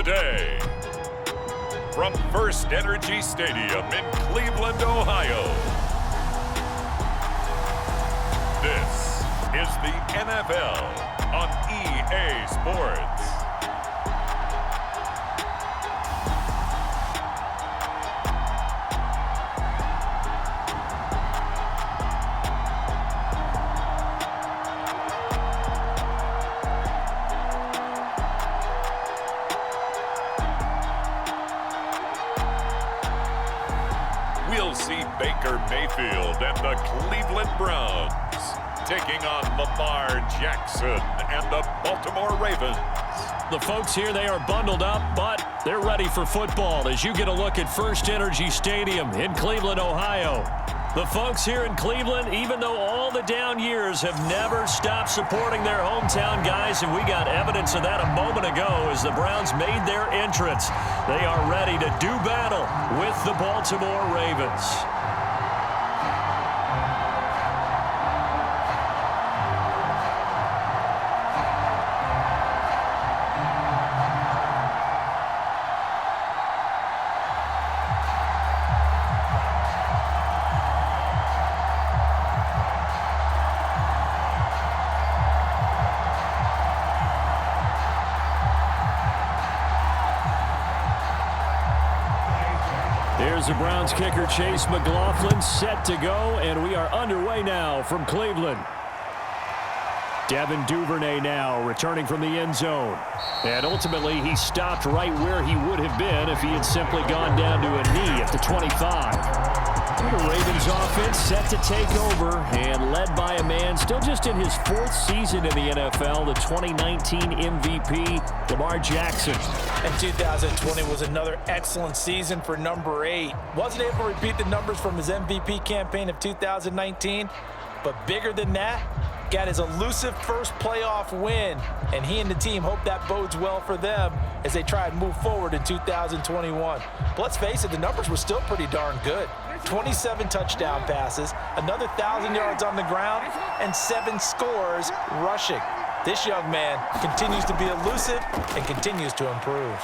today. From FirstEnergy Stadium in Cleveland, Ohio. This is the NFL on EA Sports. We'll see Baker Mayfield and the Cleveland Browns taking on Lamar Jackson and the Baltimore Ravens. The folks here, they are bundled up, but they're ready for football as you get a look at FirstEnergy Stadium in Cleveland, Ohio. The folks here in Cleveland, even though all the down years, have never stopped supporting their hometown guys, and we got evidence of that a moment ago as the Browns made their entrance. They are ready to do battle with the Baltimore Ravens. Here's the Browns kicker, Chase McLaughlin, set to go, and we are underway now from Cleveland. Devin Duvernay now returning from the end zone. And ultimately, he stopped right where he would have been if he had simply gone down to a knee at the 25. The Ravens offense set to take over and led by a man still just in his fourth season in the NFL, the 2019 MVP, Lamar Jackson. And 2020 was another excellent season for number 8. Wasn't able to repeat the numbers from his MVP campaign of 2019, but bigger than that, got his elusive first playoff win, and he and the team hope that bodes well for them as they try and move forward in 2021. But let's face it, the numbers were still pretty darn good. 27 touchdown passes, another 1,000 yards on the ground, and 7 scores rushing. This young man continues to be elusive and continues to improve.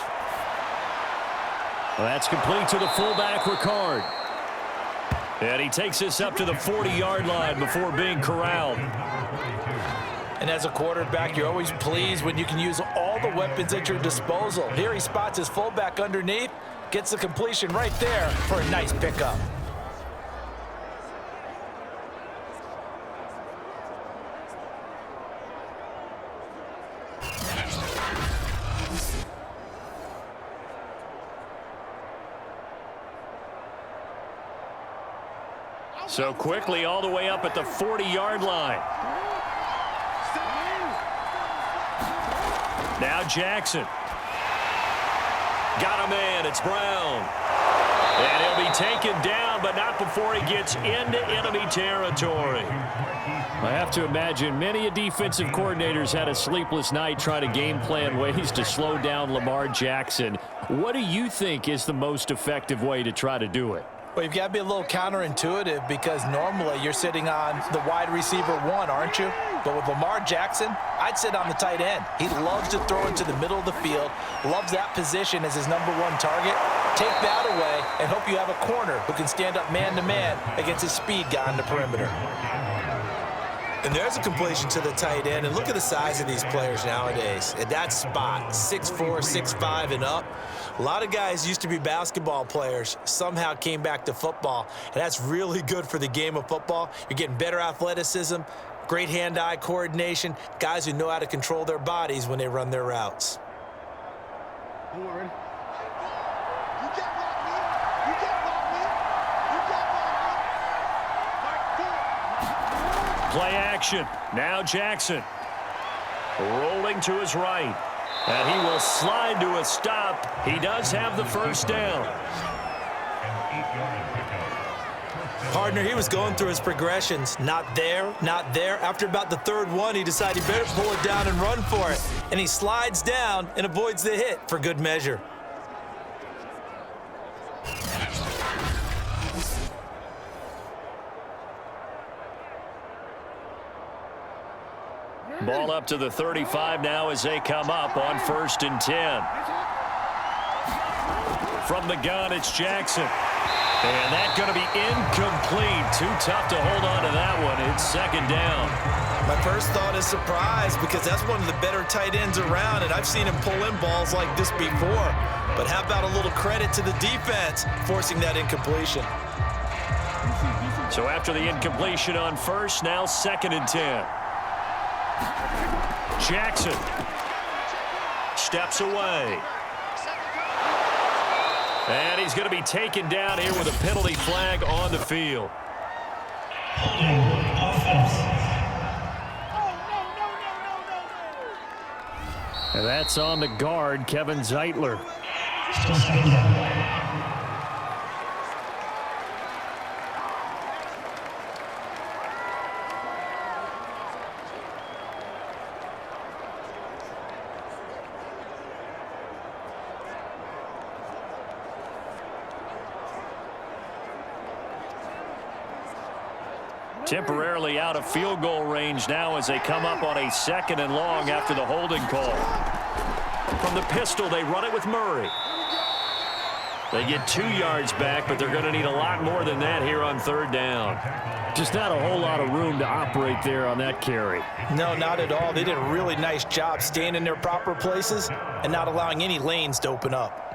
Well, that's complete to the fullback, Ricard. And he takes this up to the 40-yard line before being corralled. And as a quarterback, you're always pleased when you can use all the weapons at your disposal. Here he spots his fullback underneath, gets the completion right there for a nice pickup. So quickly all the way up at the 40-yard line. Now Jackson. Got a man. It's Brown. And he'll be taken down, but not before he gets into enemy territory. I have to imagine many a defensive coordinators had a sleepless night trying to game plan ways to slow down Lamar Jackson. What do you think is the most effective way to try to do it? Well, you've got to be a little counterintuitive because normally you're sitting on the wide receiver 1, aren't you? But with Lamar Jackson, I'd sit on the tight end. He loves to throw into the middle of the field, loves that position as his number 1 target. Take that away and hope you have a corner who can stand up man-to-man against his speed guy on the perimeter. And there's a completion to the tight end. And look at the size of these players nowadays. At that spot, 6'4", 6'5", and up. A lot of guys used to be basketball players, somehow came back to football. And that's really good for the game of football. You're getting better athleticism, great hand-eye coordination, guys who know how to control their bodies when they run their routes. Play action. Now Jackson. Rolling to his right. And he will slide to a stop. He does have the first down. Partner, he was going through his progressions. Not there, not there. After about the third one, he decided he better pull it down and run for it. And he slides down and avoids the hit for good measure. Ball up to the 35 now as they come up on 1st and 10. From the gun, it's Jackson. And that's going to be incomplete. Too tough to hold on to that one. It's second down. My first thought is surprise because that's one of the better tight ends around, and I've seen him pull in balls like this before. But how about a little credit to the defense forcing that incompletion? So after the incompletion on first, now 2nd and 10. Jackson steps away. And he's going to be taken down here with a penalty flag on the field. And that's on the guard, Kevin Zeitler. Temporarily out of field goal range now as they come up on a 2nd and long after the holding call. From the pistol, they run it with Murray. They get 2 yards back, but they're going to need a lot more than that here on 3rd down. Just not a whole lot of room to operate there on that carry. No, not at all. They did a really nice job staying in their proper places and not allowing any lanes to open up.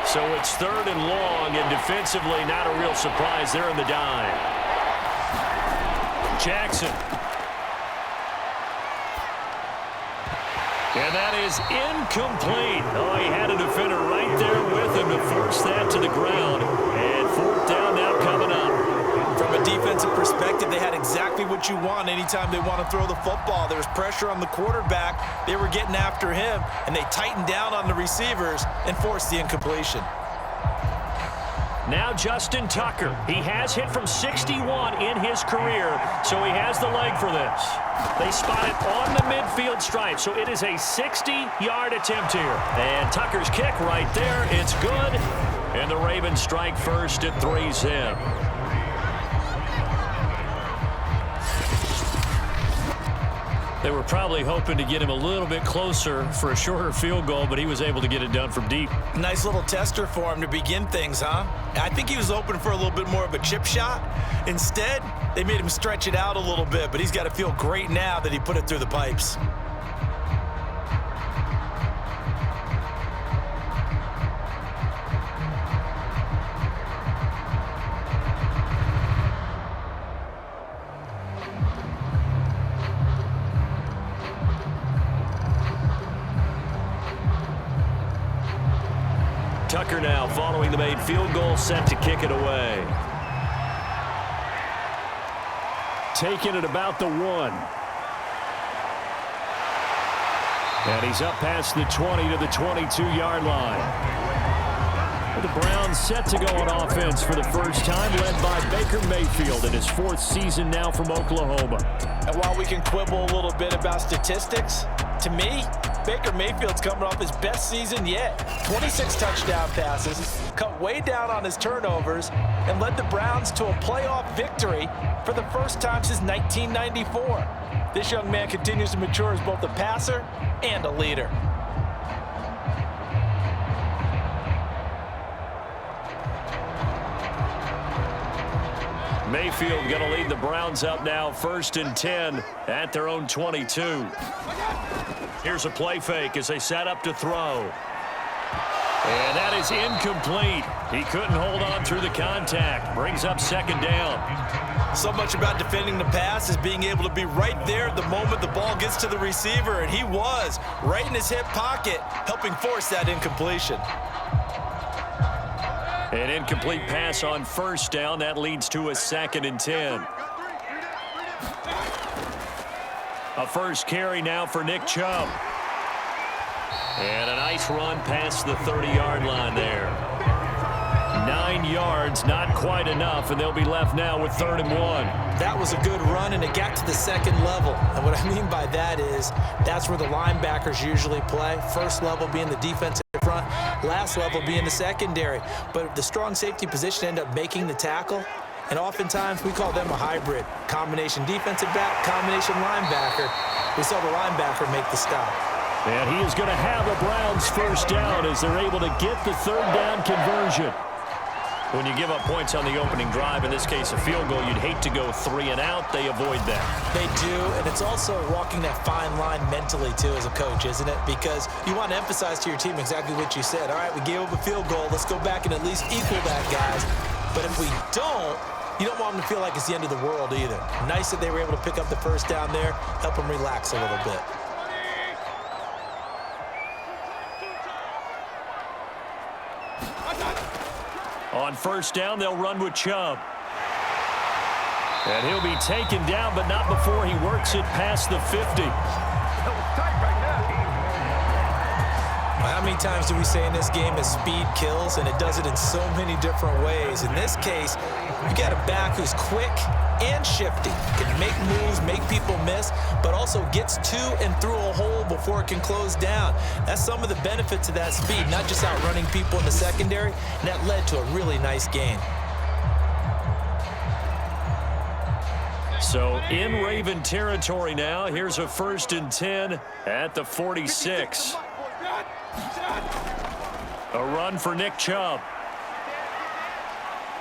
So it's 3rd and long, and defensively not a real surprise. They're in the dime. Jackson. And that is incomplete. Oh, he had a defender right there with him to force that to the ground. And 4th down now coming up. From a defensive perspective, they had exactly what you want anytime they want to throw the football. There was pressure on the quarterback. They were getting after him, and they tightened down on the receivers and forced the incompletion. Now Justin Tucker. He has hit from 61 in his career, so he has the leg for this. They spot it on the midfield stripe, so it is a 60-yard attempt here. And Tucker's kick right there. It's good. And the Ravens strike first at 3's in. They were probably hoping to get him a little bit closer for a shorter field goal, but he was able to get it done from deep. Nice little tester for him to begin things, huh? I think he was hoping for a little bit more of a chip shot. Instead, they made him stretch it out a little bit, but he's got to feel great now that he put it through the pipes. Tucker now following the made field goal, set to kick it away. Taking it about the 1. And he's up past the 20 to the 22-yard line. The Browns set to go on offense for the first time, led by Baker Mayfield in his 4th season now from Oklahoma. And while we can quibble a little bit about statistics, to me, Baker Mayfield's coming off his best season yet. 26 touchdown passes, cut way down on his turnovers, and led the Browns to a playoff victory for the first time since 1994. This young man continues to mature as both a passer and a leader. Mayfield going to lead the Browns up now, 1st and 10 at their own 22. Here's a play fake as they set up to throw. And that is incomplete. He couldn't hold on through the contact. Brings up 2nd down. So much about defending the pass is being able to be right there at the moment the ball gets to the receiver, and he was right in his hip pocket, helping force that incompletion. An incomplete pass on 1st down. That leads to a 2nd and 10. A first carry now for Nick Chubb. And a nice run past the 30-yard line there. 9 yards, not quite enough, and they'll be left now with 3rd and 1. That was a good run, and it got to the 2nd level. And what I mean by that is that's where the linebackers usually play. First level being the defensive front, last level being the secondary. But the strong safety position ended up making the tackle. And oftentimes we call them a hybrid. Combination defensive back, combination linebacker. We saw the linebacker make the stop. And he is going to have a Browns first down as they're able to get the third down conversion. When you give up points on the opening drive, in this case a field goal, you'd hate to go 3 and out. They avoid that. They do, and it's also walking that fine line mentally, too, as a coach, isn't it? Because you want to emphasize to your team exactly what you said. All right, we gave up a field goal. Let's go back and at least equal that, guys. But if we don't, you don't want them to feel like it's the end of the world either. Nice that they were able to pick up the first down there, help them relax a little bit. On first down, they'll run with Chubb. And he'll be taken down, but not before he works it past the 50. How many times do we say in this game that speed kills, and it does it in so many different ways? In this case, you got a back who's quick and shifty, can make moves, make people miss, but also gets to and through a hole before it can close down. That's some of the benefits of that speed, not just outrunning people in the secondary, and that led to a really nice gain. So in Raven territory now, here's a 1st and 10 at the 46. A run for Nick Chubb.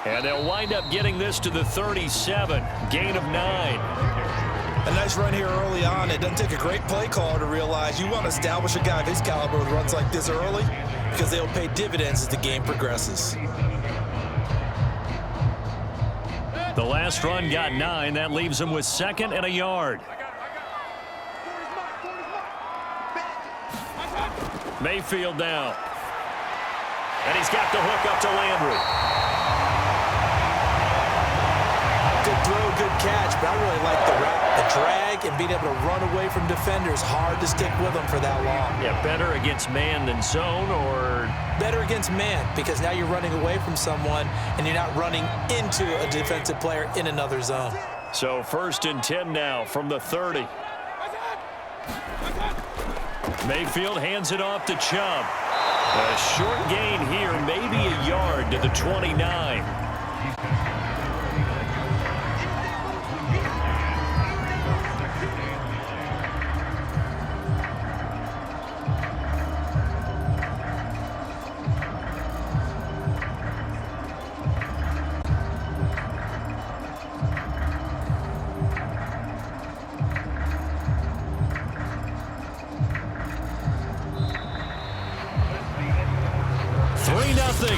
And they'll wind up getting this to the 37. Gain of 9. A nice run here early on. It doesn't take a great play caller to realize you want to establish a guy of his caliber with runs like this early because they'll pay dividends as the game progresses. The last run got 9. That leaves him with 2nd and a yard. Mayfield now. And he's got the hook up to Landry. Good throw, good catch, but I really like the drag and being able to run away from defenders. Hard to stick with them for that long. Yeah, better against man than zone, or? Better against man, because now you're running away from someone and you're not running into a defensive player in another zone. So 1st and 10 now from the 30. Mayfield hands it off to Chubb. A short gain here, maybe a yard to the 29.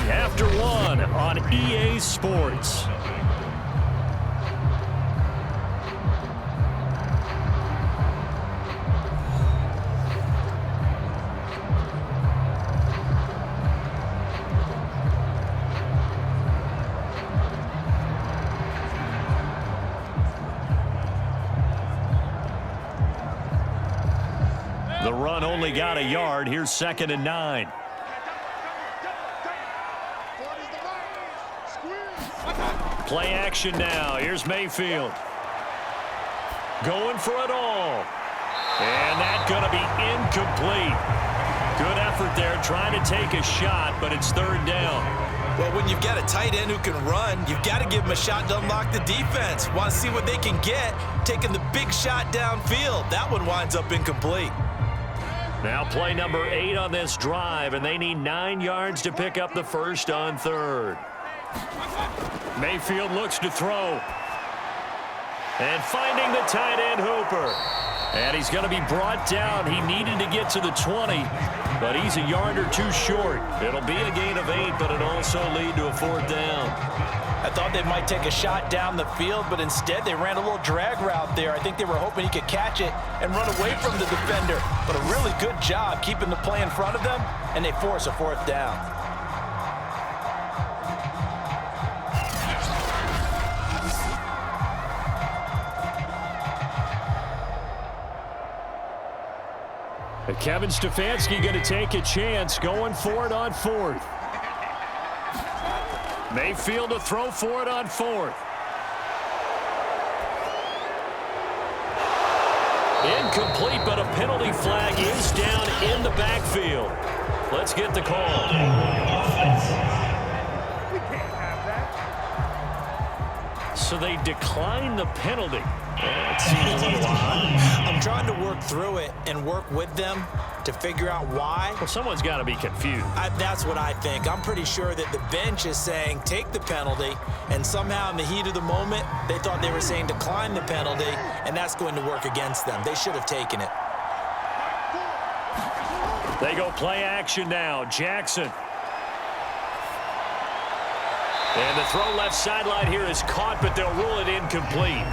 After 1 on EA Sports. The run only got a yard. Here's 2nd and 9. Play action now. Here's Mayfield. Going for it all. And that's going to be incomplete. Good effort there trying to take a shot, but it's 3rd down. Well, when you've got a tight end who can run, you've got to give him a shot to unlock the defense. Want to see what they can get, taking the big shot downfield. That one winds up incomplete. Now play number 8 on this drive, and they need 9 yards to pick up the first on 3rd. Mayfield looks to throw. And finding the tight end Hooper. And he's going to be brought down. He needed to get to the 20, but he's a yard or 2 short. It'll be a gain of 8, but it'll also lead to a 4th down. I thought they might take a shot down the field, but instead they ran a little drag route there. I think they were hoping he could catch it and run away from the defender. But a really good job keeping the play in front of them, and they force a 4th down. Kevin Stefanski going to take a chance, going for it on 4th. Mayfield to throw for it on 4th. Incomplete, but a penalty flag is down in the backfield. Let's get the call. So they decline the penalty. It seems a little odd. I'm trying to work work through it and work with them to figure out why. Well, someone's got to be confused. That's what I think. I'm pretty sure that the bench is saying take the penalty, and somehow in the heat of the moment, they thought they were saying decline the penalty, and that's going to work against them. They should have taken it. They go play action now. Jackson. And the throw left sideline here is caught, but they'll rule it incomplete.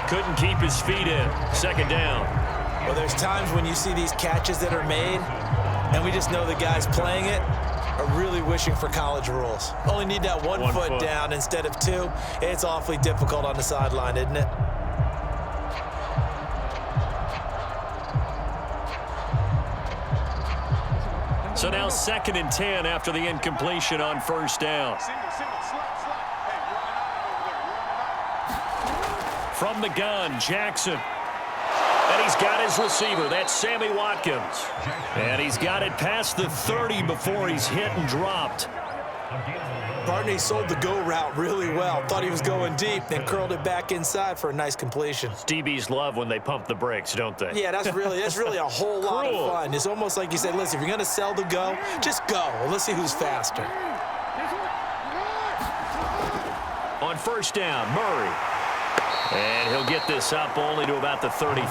Couldn't keep his feet in. Second down. Well, there's times when you see these catches that are made, and we just know the guys playing it are really wishing for college rules. Only need that one foot down instead of two. It's awfully difficult on the sideline, isn't it? So now 2nd and 10 after the incompletion on first down. From the gun, Jackson. And he's got his receiver. That's Sammy Watkins. And he's got it past the 30 before he's hit and dropped. Barney sold the go route really well. Thought he was going deep, then curled it back inside for a nice completion. DBs love when they pump the brakes, don't they? Yeah, that's really a whole lot of fun. It's almost like you say, listen, if you're going to sell the go, just go. Well, let's see who's faster. On first down, Murray. And he'll get this up only to about the 33.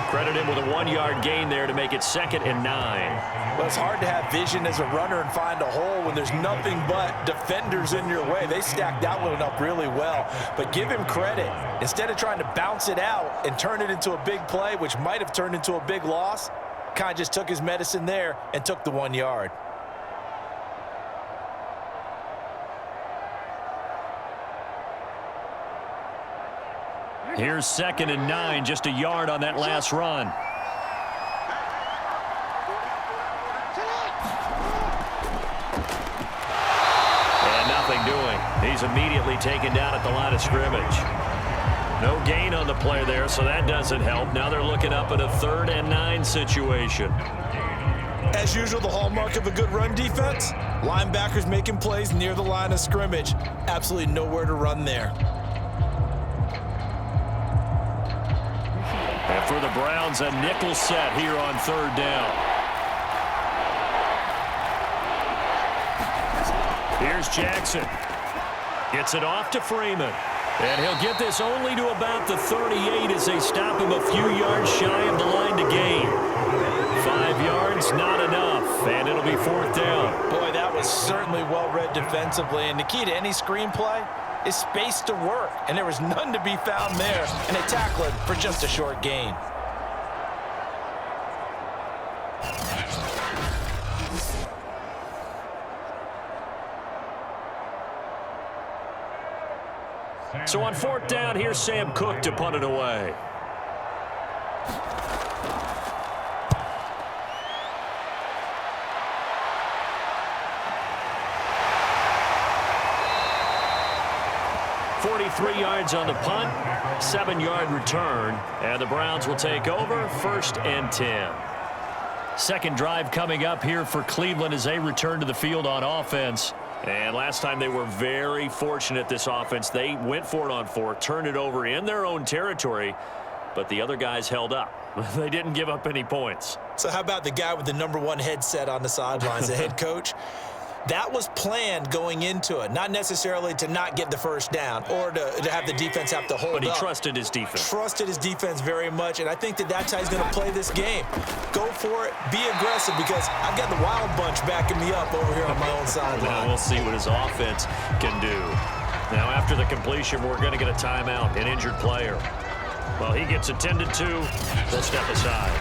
Credit him with a 1-yard gain there to make it 2nd and 9. Well, it's hard to have vision as a runner and find a hole when there's nothing but defenders in your way. They stacked that one up really well. But give him credit. Instead of trying to bounce it out and turn it into a big play, which might have turned into a big loss, kind of just took his medicine there and took the 1 yard. Here's 2nd and 9, just a yard on that last run. And nothing doing. He's immediately taken down at the line of scrimmage. No gain on the play there, so that doesn't help. Now they're looking up at a 3rd and 9 situation. As usual, the hallmark of a good run defense, linebackers making plays near the line of scrimmage. Absolutely nowhere to run there. And for the Browns, a nickel set here on 3rd down. Here's Jackson. Gets it off to Freeman. And he'll get this only to about the 38 as they stop him a few yards shy of the line to gain. 5 yards, not enough, and it'll be 4th down. Boy, that was certainly well-read defensively, and the key to any screenplay is space to work, and there was none to be found there, and they tackle it for just a short gain. So on 4th down, here's Sam Cook to punt it away. .43 yards on the punt, 7-yard return, and the Browns will take over 1st and 10. Second drive coming up here for Cleveland as they return to the field on offense. And last time they were very fortunate, this offense. They went for it on 4th, turned it over in their own territory, but the other guys held up. They didn't give up any points. So how about the guy with the #1 headset on the sidelines, the head coach? That was planned going into it, not necessarily to not get the first down or to have the defense have to hold up. But he trusted his defense. Trusted his defense very much, and I think that's how he's going to play this game. Go for it, be aggressive, because I've got the wild bunch backing me up over here on my own sideline. Now we'll see what his offense can do. Now after the completion, we're going to get a timeout, an injured player. Well, he gets attended to. They'll step aside.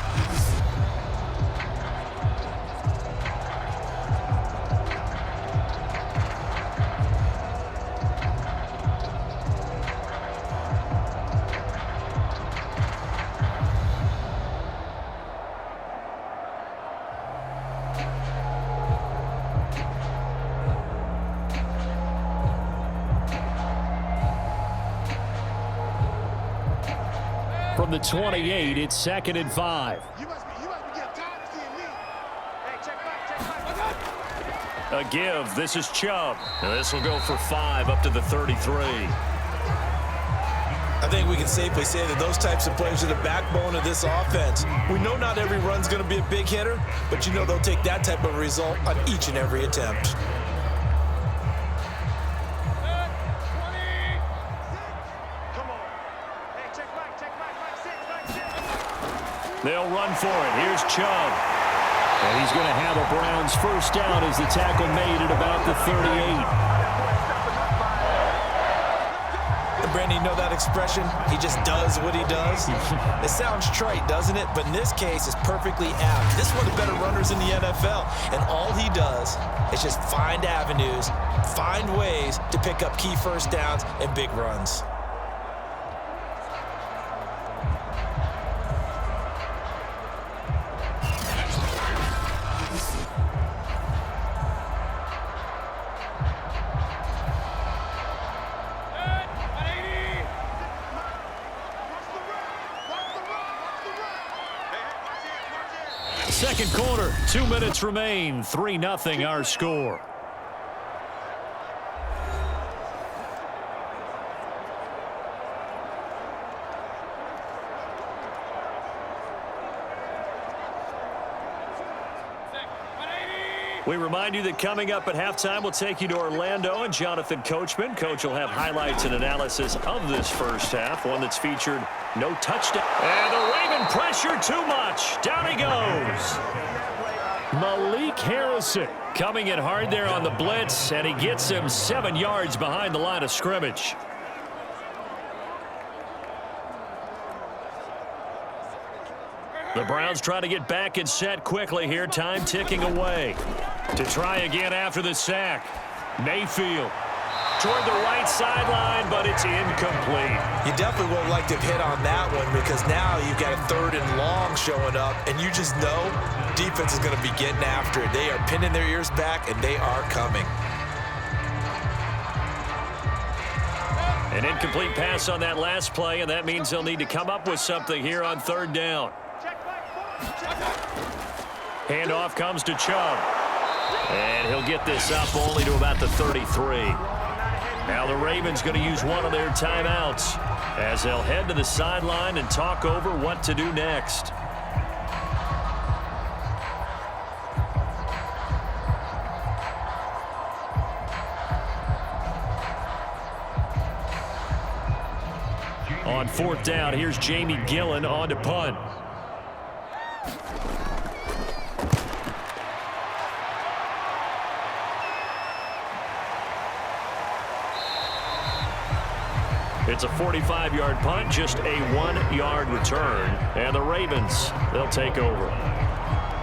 From the 28, it's 2nd and 5. You must be getting tired of seeing me. Hey, check back. A give. This is Chubb. Now this will go for 5 up to the 33. I think we can safely say that those types of players are the backbone of this offense. We know not every run's going to be a big hitter, but you know they'll take that type of result on each and every attempt. They'll run for it. Here's Chubb. And he's going to have a Browns first down as the tackle made at about the 38. Brandon, you know that expression? He just does what he does. It sounds trite, doesn't it? But in this case, it's perfectly apt. This is one of the better runners in the NFL, and all he does is just find avenues, find ways to pick up key first downs and big runs. Second quarter, 2 minutes remain, 3-0 our score. We remind you that coming up at halftime, we'll take you to Orlando and Jonathan Coachman. Coach will have highlights and analysis of this first half, one that's featured no touchdown. And the Raven pressure too much. Down he goes. Malik Harrison coming in hard there on the blitz, and he gets him 7 yards behind the line of scrimmage. The Browns try to get back and set quickly here. Time ticking away. To try again after the sack. Mayfield toward the right sideline, but it's incomplete. You definitely won't like to hit on that one because now you've got a 3rd and long showing up, and you just know defense is going to be getting after it. They are pinning their ears back, and they are coming. An incomplete pass on that last play, and that means they'll need to come up with something here on 3rd down. Handoff comes to Chubb. And he'll get this up only to about the 33. Now the Ravens going to use one of their timeouts as they'll head to the sideline and talk over what to do next. On 4th down, here's Jamie Gillen on to punt. It's a 45-yard punt, just a 1-yard return. And the Ravens, they'll take over.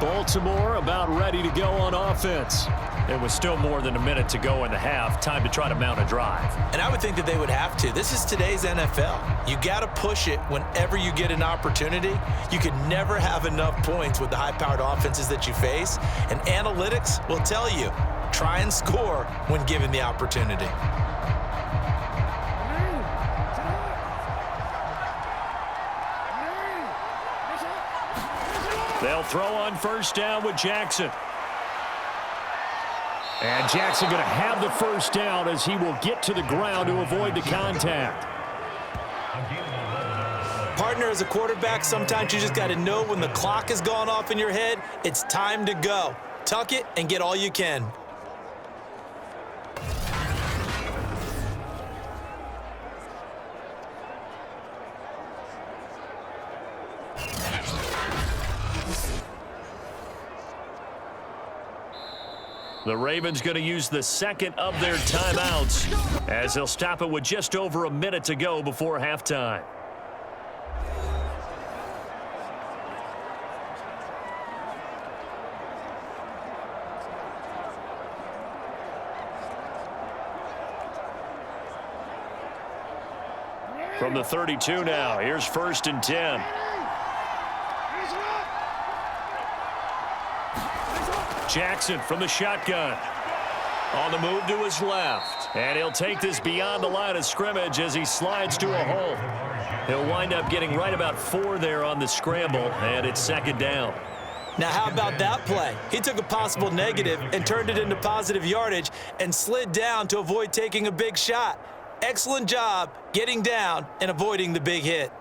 Baltimore about ready to go on offense. It was still more than a minute to go in the half. Time to try to mount a drive. And I would think that they would have to. This is today's NFL. You got to push it whenever you get an opportunity. You can never have enough points with the high-powered offenses that you face. And analytics will tell you, try and score when given the opportunity. They'll throw on 1st down with Jackson. And Jackson going to have the 1st down as he will get to the ground to avoid the contact. Partner, as a quarterback, sometimes you just got to know when the clock has gone off in your head, it's time to go. Tuck it and get all you can. The Ravens going to use the 2nd of their timeouts as they'll stop it with just over a minute to go before halftime. From the 32 now, here's 1st and 10. Jackson from the shotgun. On the move to his left. And he'll take this beyond the line of scrimmage as he slides to a hole. He'll wind up getting right about 4 there on the scramble, and it's 2nd down. Now, how about that play? He took a possible negative and turned it into positive yardage and slid down to avoid taking a big shot. Excellent job getting down and avoiding the big hit.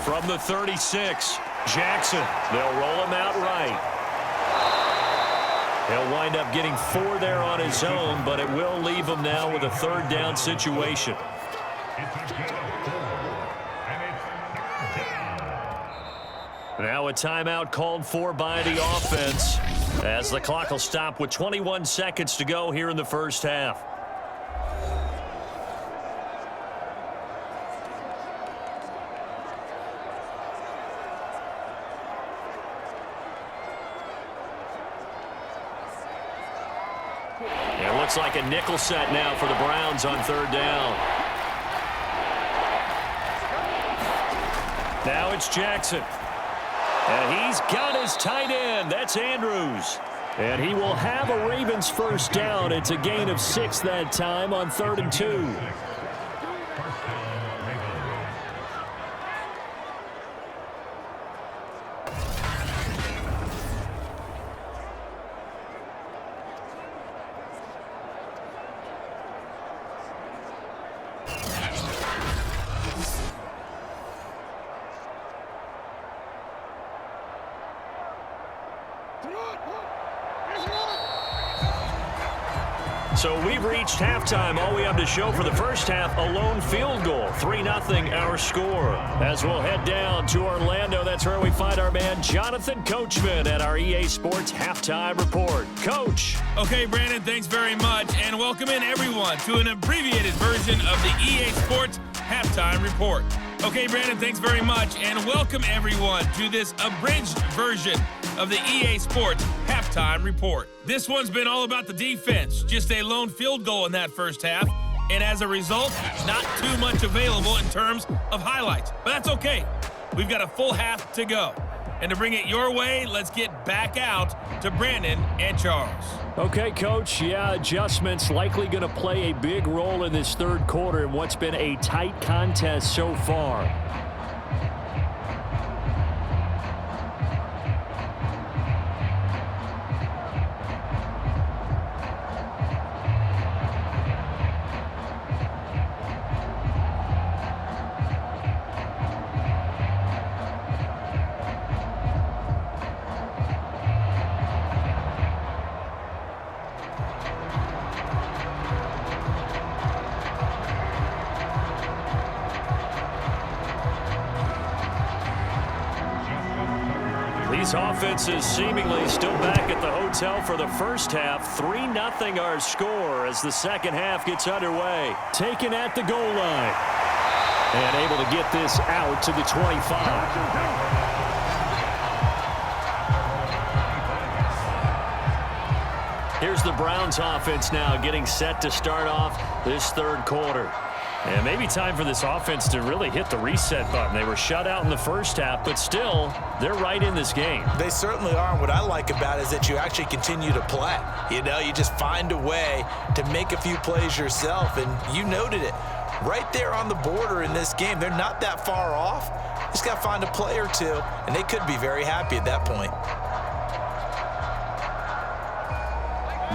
From the 36, Jackson. They'll roll him out right. He'll wind up getting 4 there on his own, but it will leave him now with a 3rd down situation. Now a timeout called for by the offense as the clock will stop with 21 seconds to go here in the first half. It looks like a nickel set now for the Browns on 3rd down. Now it's Jackson. And he's got his tight end. That's Andrews. And he will have a Ravens first down. It's a gain of 6 that time on 3rd and 2. So we've reached halftime. All we have to show for the first half, a lone field goal. 3-0 our score. As we'll head down to Orlando, that's where we find our man Jonathan Coachman at our EA Sports Halftime Report. Coach. Okay, Brandon, thanks very much. And welcome in everyone to an abbreviated version of the EA Sports Halftime Report. Okay, Brandon, thanks very much. And welcome everyone to this abridged version of the EA Sports Halftime Report. This one's been all about the defense. Just a lone field goal in that first half. And as a result, not too much available in terms of highlights. But that's okay. We've got a full half to go. And to bring it your way, let's get back out to Brandon and Charles. Okay, Coach. Yeah, adjustments likely going to play a big role in this 3rd quarter in what's been a tight contest so far. These offenses seemingly still back at the hotel for the first half. 3-0 our score as the second half gets underway. Taken at the goal line. And able to get this out to the 25. Here's the Browns offense now getting set to start off this 3rd quarter. And maybe time for this offense to really hit the reset button. They were shut out in the first half, but still, they're right in this game. They certainly are. What I like about it is that you actually continue to play. You know, you just find a way to make a few plays yourself, and you noted it. Right there on the border in this game, they're not that far off. Just got to find a play or two, and they could be very happy at that point.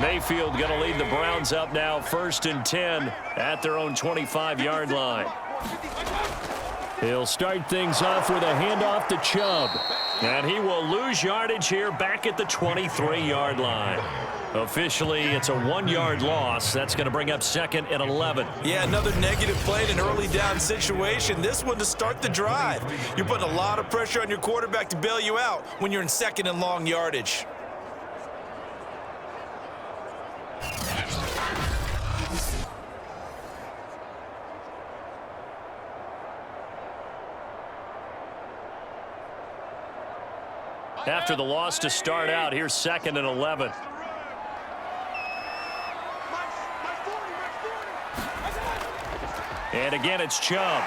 Mayfield going to lead the Browns up now, 1st and 10 at their own 25-yard line. He'll start things off with a handoff to Chubb. And he will lose yardage here back at the 23-yard line. Officially, it's a 1-yard loss. That's going to bring up 2nd and 11. Yeah, another negative play in an early down situation. This one to start the drive. You're putting a lot of pressure on your quarterback to bail you out when you're in 2nd and long yardage. After the loss to start out, here's 2nd and 11. And again, it's Chubb.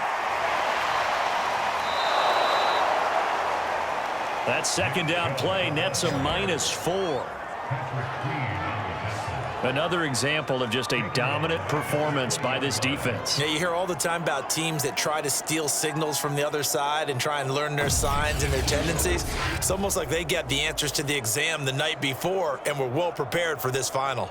That 2nd down play nets a -4. Another example of just a dominant performance by this defense. Yeah, you hear all the time about teams that try to steal signals from the other side and try and learn their signs and their tendencies. It's almost like they get the answers to the exam the night before and were well prepared for this final.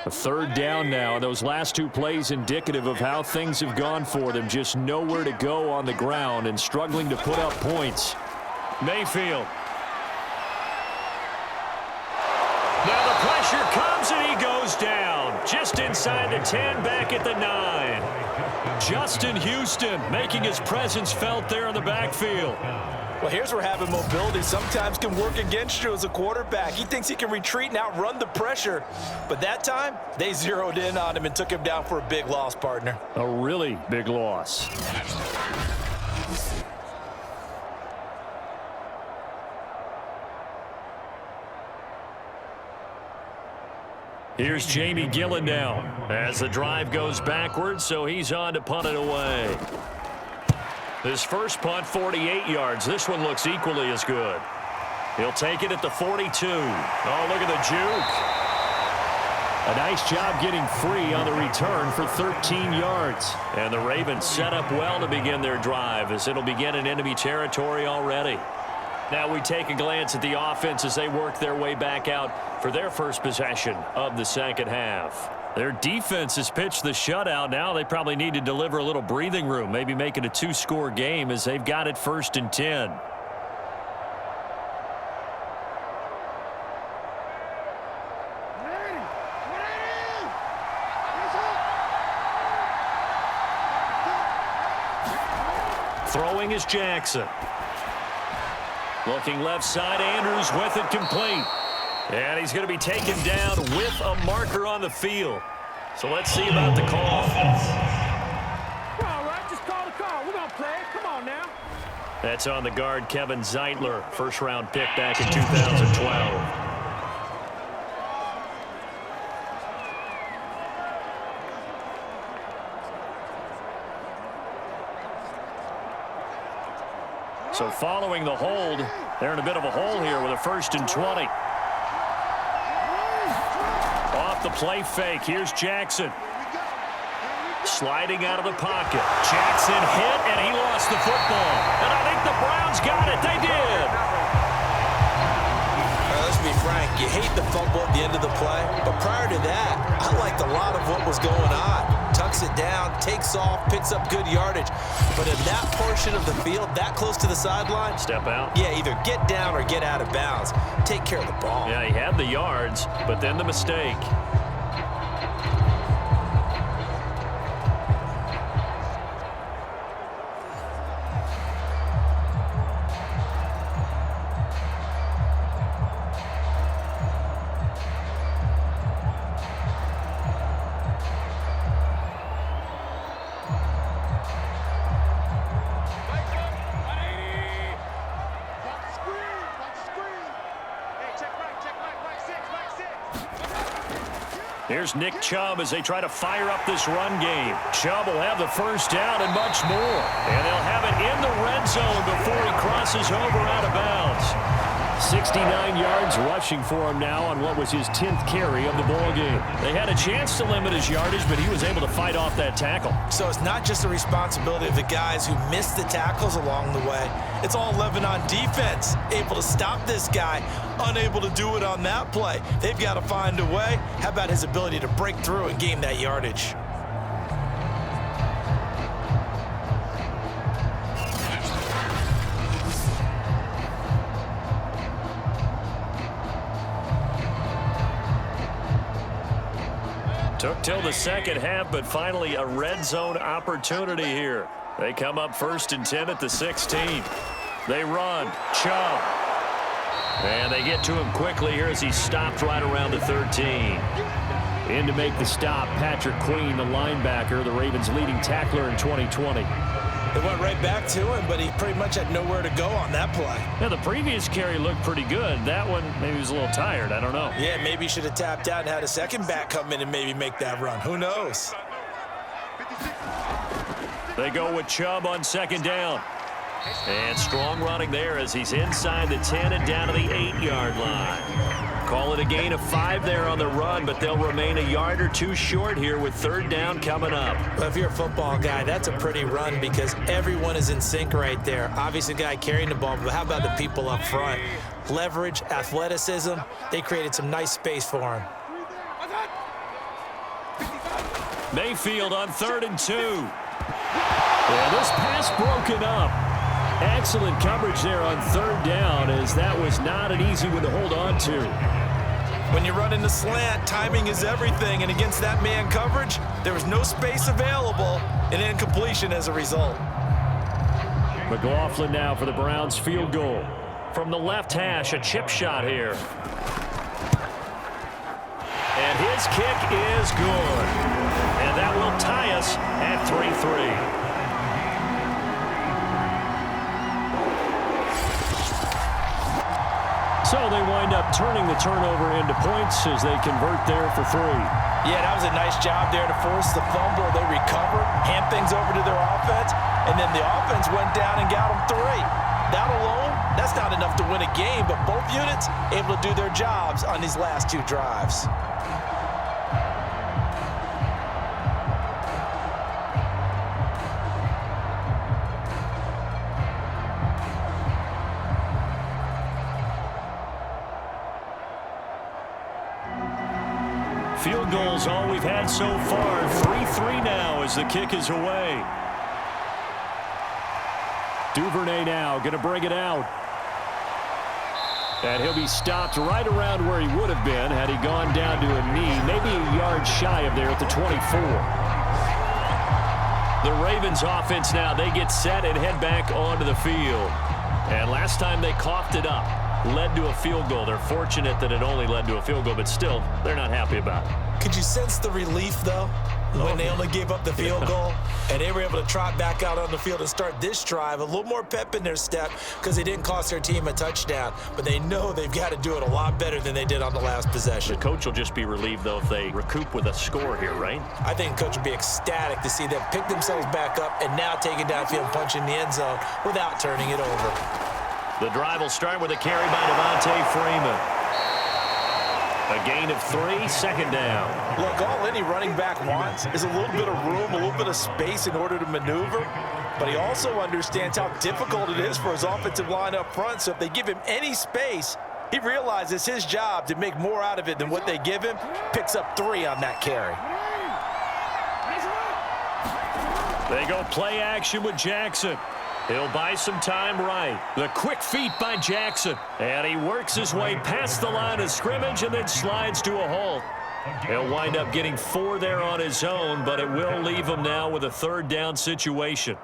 A third down now. Those last two plays indicative of how things have gone for them. Just nowhere to go on the ground and struggling to put up points. Mayfield. Now the pressure comes and he goes down. Just inside the 10, back at the 9. Justin Houston making his presence felt there in the backfield. Well, here's where having mobility sometimes can work against you as a quarterback. He thinks he can retreat and outrun the pressure. But that time, they zeroed in on him and took him down for a big loss, partner. A really big loss. Here's Jamie Gillen now as the drive goes backwards, so he's on to punt it away. His first punt, 48 yards. This one looks equally as good. He'll take it at the 42. Oh, look at the juke. A nice job getting free on the return for 13 yards. And the Ravens set up well to begin their drive as it'll begin in enemy territory already. Now we take a glance at the offense as they work their way back out for their first possession of the second half. Their defense has pitched the shutout. Now they probably need to deliver a little breathing room, maybe make it a 2-score game as they've got it 1st and 10. Throwing is Jackson. Looking left side, Andrews with it complete. And he's going to be taken down with a marker on the field. So let's see about the call. All right, just call the call. We're going to play it. Come on now. That's on the guard, Kevin Zeitler, first-round pick back in 2012. So following the hold, they're in a bit of a hole here with a 1st and 20. Off the play fake, here's Jackson. Sliding out of the pocket. Jackson hit, and he lost the football. And I think the Browns got it. They did. Let's be frank. You hate the fumble at the end of the play, but prior to that, I liked a lot of what was going on. Tucks it down, takes off, picks up good yardage. But in that portion of the field, that close to the sideline, step out. Yeah, either get down or get out of bounds. Take care of the ball. Yeah, he had the yards, but then the mistake. Here's Nick Chubb as they try to fire up this run game. Chubb will have the first down and much more. And they'll have it in the red zone before he crosses over out of bounds. 69 yards rushing for him now on what was his 10th carry of the ball game. They had a chance to limit his yardage, but he was able to fight off that tackle. So it's not just the responsibility of the guys who missed the tackles along the way. It's all 11 on defense, able to stop this guy, unable to do it on that play. They've got to find a way. How about his ability to break through and gain that yardage? Took till the second half, but finally a red zone opportunity here. They come up 1st and 10 at the 16. They run. Chubb. And they get to him quickly here as he stopped right around the 13. In to make the stop, Patrick Queen, the linebacker, the Ravens' leading tackler in 2020. It went right back to him, but he pretty much had nowhere to go on that play. Yeah, the previous carry looked pretty good. That one, maybe he was a little tired. I don't know. Yeah, maybe he should have tapped out and had a second back come in and maybe make that run. Who knows? They go with Chubb on second down. And strong running there as he's inside the 10 and down to the 8-yard line. Call it a gain of 5 there on the run, but they'll remain a yard or two short here with third down coming up. Well, if you're a football guy, that's a pretty run because everyone is in sync right there. Obviously, the guy carrying the ball, but how about the people up front? Leverage, athleticism, they created some nice space for him. Mayfield on 3rd and 2. Yeah, this pass broken up. Excellent coverage there on third down, as that was not an easy one to hold on to. When you run in the slant, timing is everything, and against that man coverage, there was no space available, and incompletion as a result. McLaughlin now for the Browns field goal. From the left hash, a chip shot here. And his kick is good. And that will tie us at 3-3. So they wind up turning the turnover into points as they convert there for 3. Yeah, that was a nice job there to force the fumble. They recovered, hand things over to their offense, and then the offense went down and got them 3. That alone, that's not enough to win a game, but both units able to do their jobs on these last 2 drives. Field goals all we've had so far. 3-3 now as the kick is away. Duvernay now going to bring it out. And he'll be stopped right around where he would have been had he gone down to a knee, maybe a yard shy of there at the 24. The Ravens offense now, they get set and head back onto the field. And last time they coughed it up, led to a field goal. They're fortunate that it only led to a field goal, but still, they're not happy about it. Could you sense the relief, though, when they only gave up the field goal and they were able to trot back out on the field and start this drive? A little more pep in their step because they didn't cost their team a touchdown, but they know they've got to do it a lot better than they did on the last possession. The coach will just be relieved, though, if they recoup with a score here, right? I think the coach will be ecstatic to see them pick themselves back up and now take it downfield and punch in the end zone without turning it over. The drive will start with a carry by Devontae Freeman. A gain of 3, second down. Look, all any running back wants is a little bit of room, a little bit of space in order to maneuver, but he also understands how difficult it is for his offensive line up front, so if they give him any space, he realizes his job to make more out of it than what they give him, picks up 3 on that carry. They go play action with Jackson. He'll buy some time right. The quick feet by Jackson. And he works his way past the line of scrimmage and then slides to a halt. He'll wind up getting 4 there on his own, but it will leave him now with a third down situation.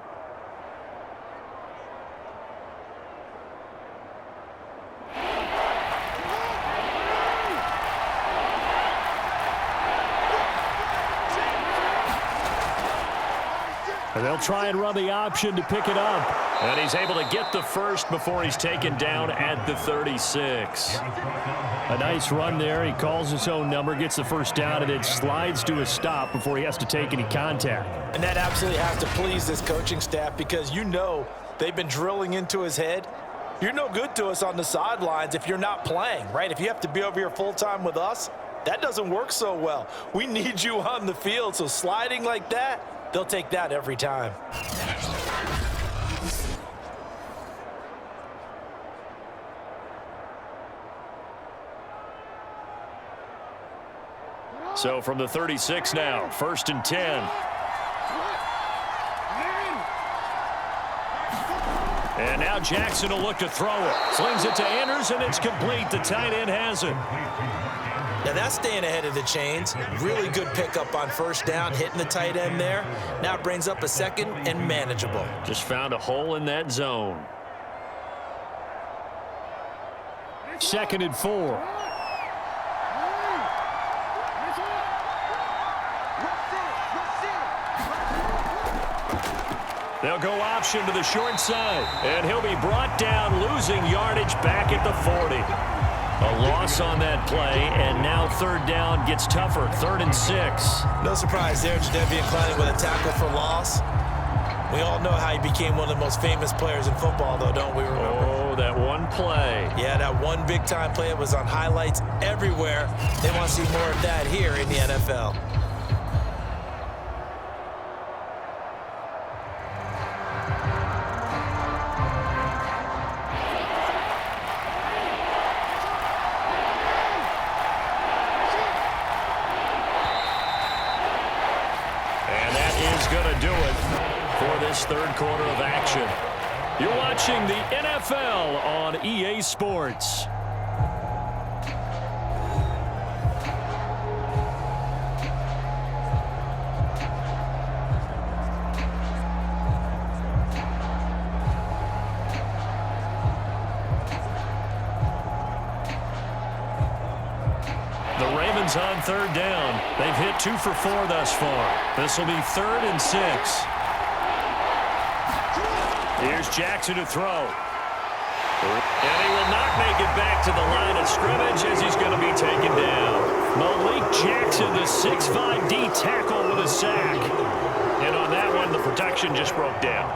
And they'll try and run the option to pick it up. And he's able to get the first before he's taken down at the 36. A nice run there. He calls his own number, gets the first down, and then slides to a stop before he has to take any contact. And that absolutely has to please this coaching staff because you know they've been drilling into his head. You're no good to us on the sidelines if you're not playing, right? If you have to be over here full-time with us, that doesn't work so well. We need you on the field, so sliding like that, they'll take that every time. So from the 36 now, 1st and 10. And now Jackson will look to throw it. Slings it to Anders, and it's complete. The tight end has it. Now that's staying ahead of the chains. Really good pickup on first down, hitting the tight end there. Now it brings up a second and manageable. Just found a hole in that zone. 2nd and 4. They'll go option to the short side, and he'll be brought down, losing yardage back at the 40. A loss on that play, and now third down gets tougher, 3rd and 6. No surprise there, Jadeveon Clowney with a tackle for loss. We all know how he became one of the most famous players in football, though, don't we remember? Oh, that one play. Yeah, that one big-time play. It was on highlights everywhere. They want to see more of that here in the NFL. And that is going to do it for this third quarter of action. You're watching the NFL on EA Sports. The Ravens on third down. They've hit 2 for 4 thus far. This will be 3rd and 6. Here's Jackson to throw. And he will not make it back to the line of scrimmage as he's going to be taken down. Malik Jackson, the 6'5" D tackle with a sack. And on that one, the protection just broke down.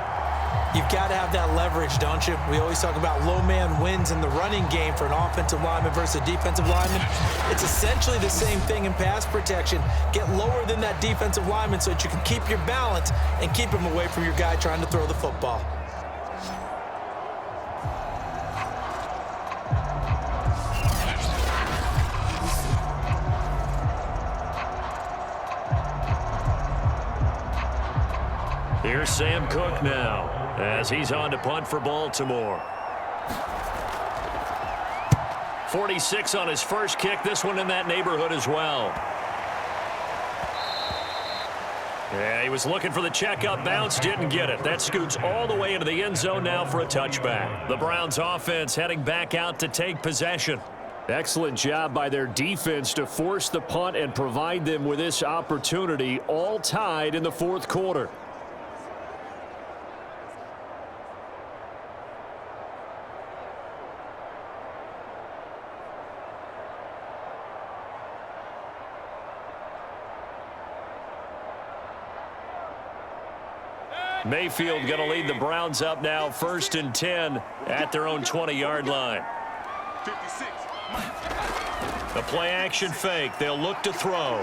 You've got to have that leverage, don't you? We always talk about low man wins in the running game for an offensive lineman versus a defensive lineman. It's essentially the same thing in pass protection. Get lower than that defensive lineman so that you can keep your balance and keep him away from your guy trying to throw the football. Here's Sam Cook now as he's on to punt for Baltimore. 46 on his first kick. This one in that neighborhood as well. Yeah, he was looking for the checkup bounce, didn't get it. That scoots all the way into the end zone now for a touchback. The Browns offense heading back out to take possession. Excellent job by their defense to force the punt and provide them with this opportunity, all tied in the fourth quarter. Mayfield going to lead the Browns up now, 1st and 10 at their own 20-yard line. 56. The play action fake. They'll look to throw.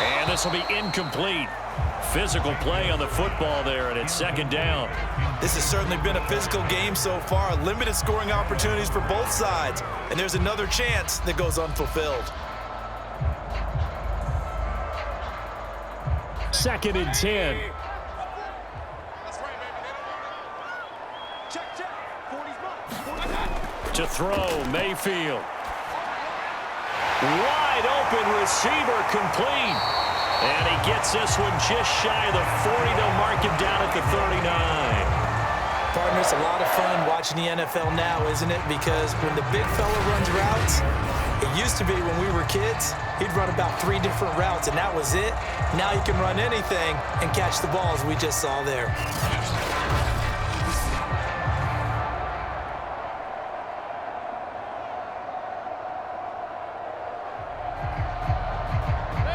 And this will be incomplete. Physical play on the football there, and it's 2nd down. This has certainly been a physical game so far. Limited scoring opportunities for both sides. And there's another chance that goes unfulfilled. 2nd and 10. That's right, baby. Check, check. 40's To throw, Mayfield. Wide open receiver, complete. And he gets this one just shy of the 40. They'll mark him down at the 39. Partner, it's a lot of fun watching the NFL now, isn't it? Because when the big fella runs routes, it used to be when we were kids, he'd run about 3 different routes, and that was it. Now he can run anything and catch the balls we just saw there.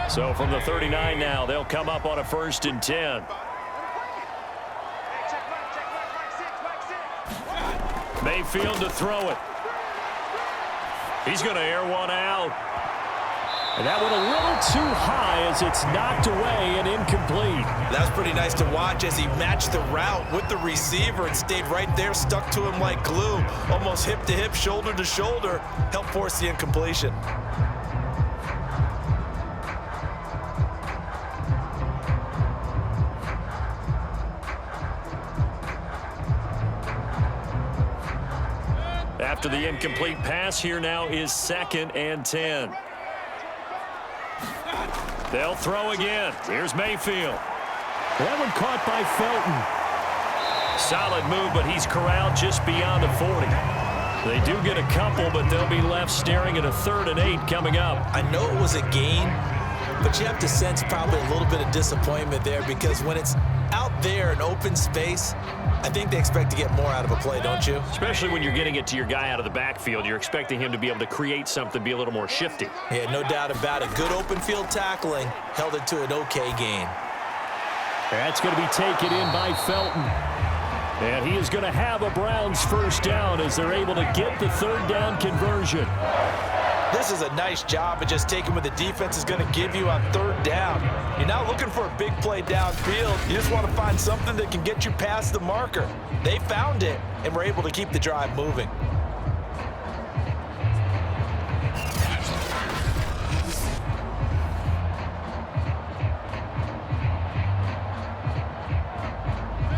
So from the 39 now, they'll come up on a 1st and 10. Mayfield to throw it. He's going to air one out. And that one a little too high as it's knocked away and incomplete. That's pretty nice to watch as he matched the route with the receiver and stayed right there, stuck to him like glue, almost hip to hip, shoulder to shoulder, helped force the incompletion. After the incomplete pass, here now is 2nd and 10. They'll throw again. Here's Mayfield. That one caught by Felton. Solid move, but he's corralled just beyond the 40. They do get a couple, but they'll be left staring at a 3rd and 8 coming up. I know it was a gain, but you have to sense probably a little bit of disappointment there because when it's out there in open space, I think they expect to get more out of a play, don't you? Especially when you're getting it to your guy out of the backfield. You're expecting him to be able to create something, be a little more shifty. Yeah, no doubt about it. Good open field tackling held it to an okay gain. That's going to be taken in by Felton. And he is going to have a Browns first down as they're able to get the third down conversion. This is a nice job of just taking what the defense is going to give you on third down. You're not looking for a big play downfield. You just want to find something that can get you past the marker. They found it and were able to keep the drive moving.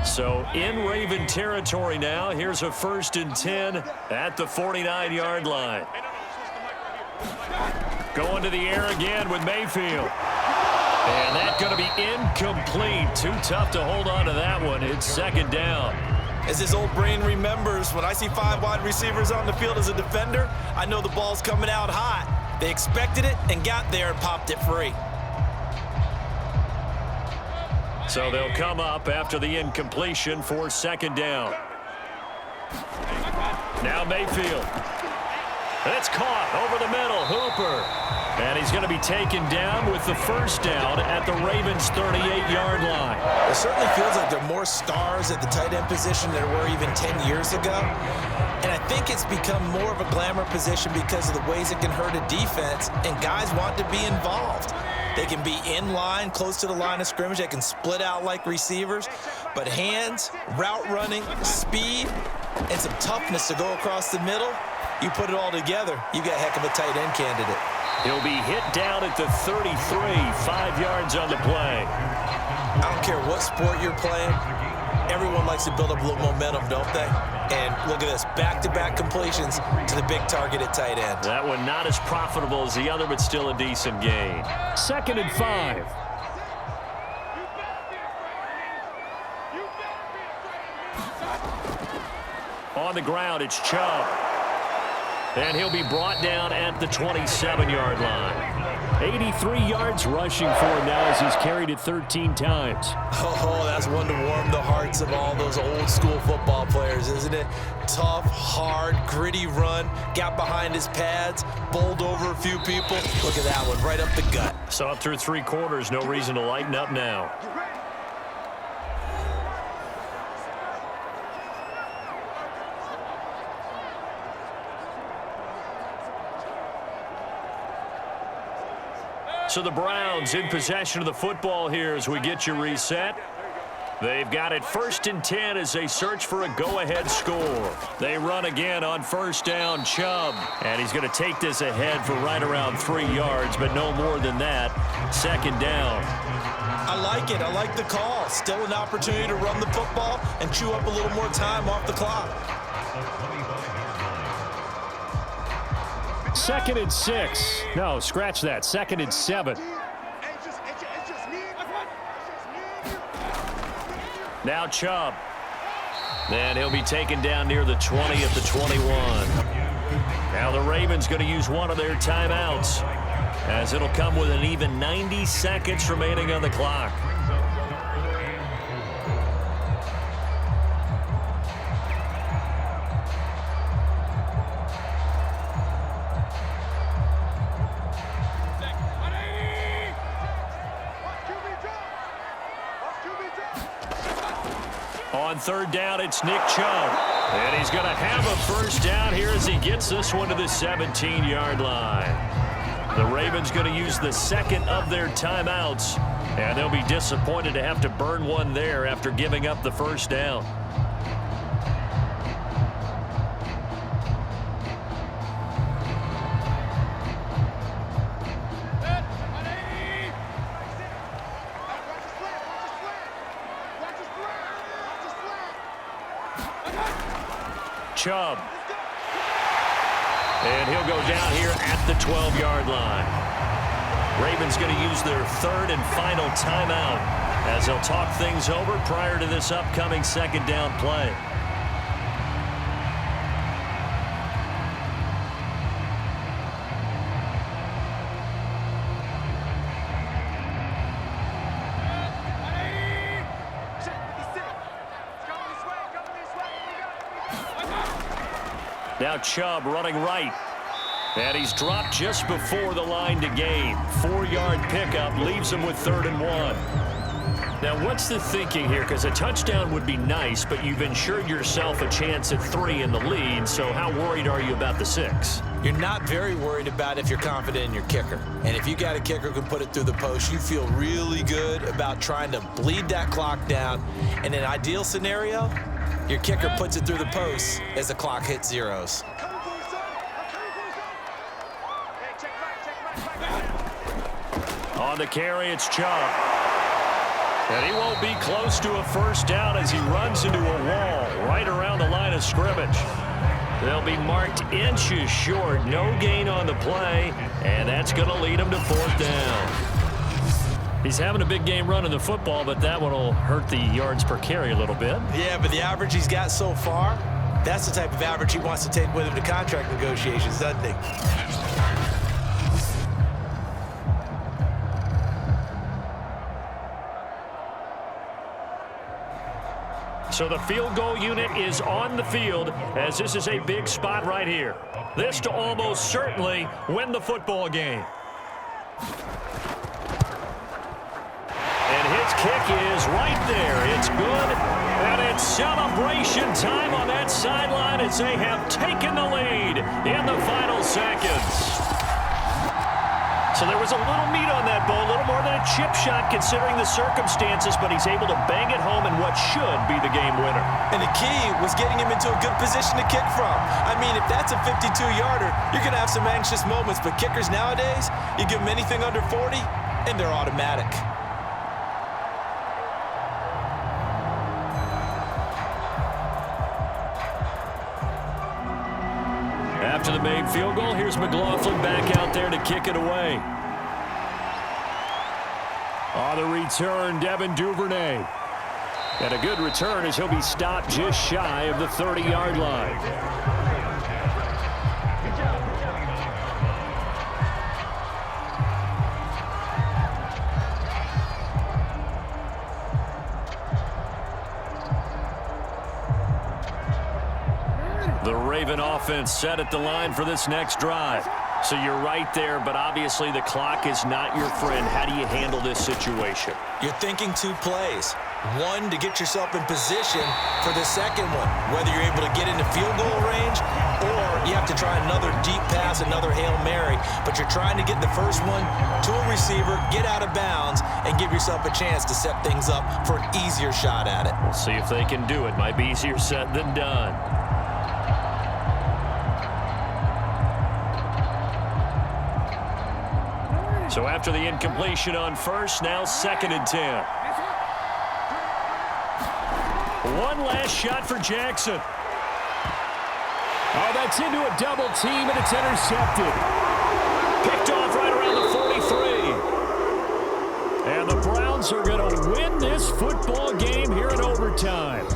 So in Raven territory now. Here's a 1st and 10 at the 49-yard line. Going to the air again with Mayfield. And that's going to be incomplete. Too tough to hold on to that one. It's 2nd down. As his old brain remembers, when I see 5 wide receivers on the field as a defender, I know the ball's coming out hot. They expected it and got there and popped it free. So they'll come up after the incompletion for 2nd down. Now Mayfield. It's caught over the middle. Hooper. And he's going to be taken down with the first down at the Ravens' 38-yard line. It certainly feels like there are more stars at the tight end position than there were even 10 years ago. And I think it's become more of a glamour position because of the ways it can hurt a defense, and guys want to be involved. They can be in line, close to the line of scrimmage. They can split out like receivers. But hands, route running, speed, and some toughness to go across the middle, you put it all together, you got a heck of a tight end candidate. He'll be hit down at the 33, 5 yards on the play. I don't care what sport you're playing. Everyone likes to build up a little momentum, don't they? And look at this, back-to-back completions to the big target at tight end. That one not as profitable as the other, but still a decent gain. 2nd and 5. On the ground, it's Chubb. And he'll be brought down at the 27-yard line. 83 yards rushing for him now as he's carried it 13 times. Oh, that's one to warm the hearts of all those old-school football players, isn't it? Tough, hard, gritty run, got behind his pads, bowled over a few people. Look at that one, right up the gut. So up through 3 quarters, no reason to lighten up now. So the Browns in possession of the football here as we get you reset. They've got it 1st and 10 as they search for a go-ahead score. They run again on 1st down, Chubb. And he's going to take this ahead for right around 3 yards, but no more than that. 2nd down. I like it. I like the call. Still an opportunity to run the football and chew up a little more time off the clock. 2nd and 6. No, scratch that. 2nd and 7. Now Chubb. And he'll be taken down near the 20 at the 21. Now the Ravens going to use one of their timeouts as it'll come with an even 90 seconds remaining on the clock. On 3rd down, it's Nick Chubb. And he's going to have a first down here as he gets this one to the 17-yard line. The Ravens going to use the 2nd of their timeouts, and they'll be disappointed to have to burn one there after giving up the first down. Chubb. And he'll go down here at the 12-yard line. Ravens going to use their 3rd and final timeout as they'll talk things over prior to this upcoming 2nd down play. Now Chubb running right. And he's dropped just before the line to gain. 4-yard pickup leaves him with 3rd and 1. Now, what's the thinking here? Because a touchdown would be nice, but you've ensured yourself a chance at 3 in the lead, so how worried are you about the 6? You're not very worried about if you're confident in your kicker. And if you got a kicker who can put it through the post, you feel really good about trying to bleed that clock down. In an ideal scenario, your kicker puts it through the post as the clock hits zeros. On the carry, it's Chubb. And he won't be close to a 1st down as he runs into a wall right around the line of scrimmage. They'll be marked inches short. No gain on the play, and that's going to lead him to 4th down. He's having a big game running the football, but that one will hurt the yards per carry a little bit. Yeah, but the average he's got so far, that's the type of average he wants to take with him to contract negotiations, doesn't he? So the field goal unit is on the field as this is a big spot right here. This to almost certainly win the football game. And his kick is right there. It's good. And it's celebration time on that sideline as they have taken the lead in the final seconds. So there was a little meat on that ball, a little more than a chip shot considering the circumstances, but he's able to bang it home in what should be the game winner. And the key was getting him into a good position to kick from. I mean, if that's a 52-yarder, you're going to have some anxious moments, but kickers nowadays, you give them anything under 40, and they're automatic. After the made field goal, here's McLaughlin back out there to kick it away. On the return, Devin Duvernay. And a good return as he'll be stopped just shy of the 30-yard line. The Raven offense set at the line for this next drive. So you're right there, but obviously the clock is not your friend. How do you handle this situation? You're thinking 2 plays. One, to get yourself in position for the second one, whether you're able to get into field goal range or you have to try another deep pass, another Hail Mary. But you're trying to get the first one to a receiver, get out of bounds, and give yourself a chance to set things up for an easier shot at it. We'll see if they can do it. Might be easier said than done. So after the incompletion on first, now 2nd and 10. One last shot for Jackson. Oh, that's into a double team, and it's intercepted. Picked off right around the 43. And the Browns are going to win this football game here in overtime.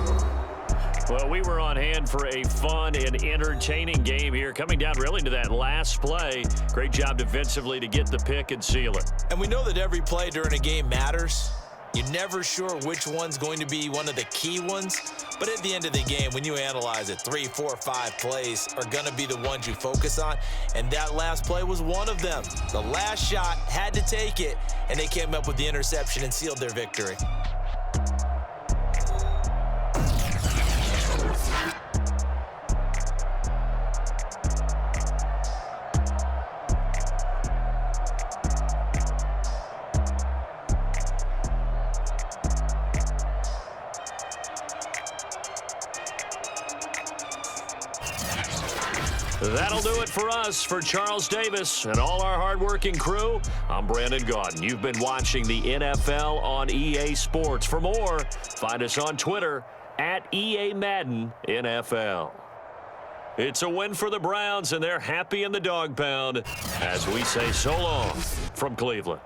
Well, we were on hand for a fun and entertaining game here, coming down really to that last play. Great job defensively to get the pick and seal it. And we know that every play during a game matters. You're never sure which one's going to be one of the key ones. But at the end of the game, when you analyze it, 3, 4, 5 plays are going to be the ones you focus on. And that last play was one of them. The last shot had to take it, and they came up with the interception and sealed their victory. That'll do it for us. For Charles Davis and all our hardworking crew, I'm Brandon Gaudin. You've been watching the NFL on EA Sports. For more, find us on Twitter at EA Madden NFL. It's a win for the Browns, and they're happy in the dog pound as we say so long from Cleveland.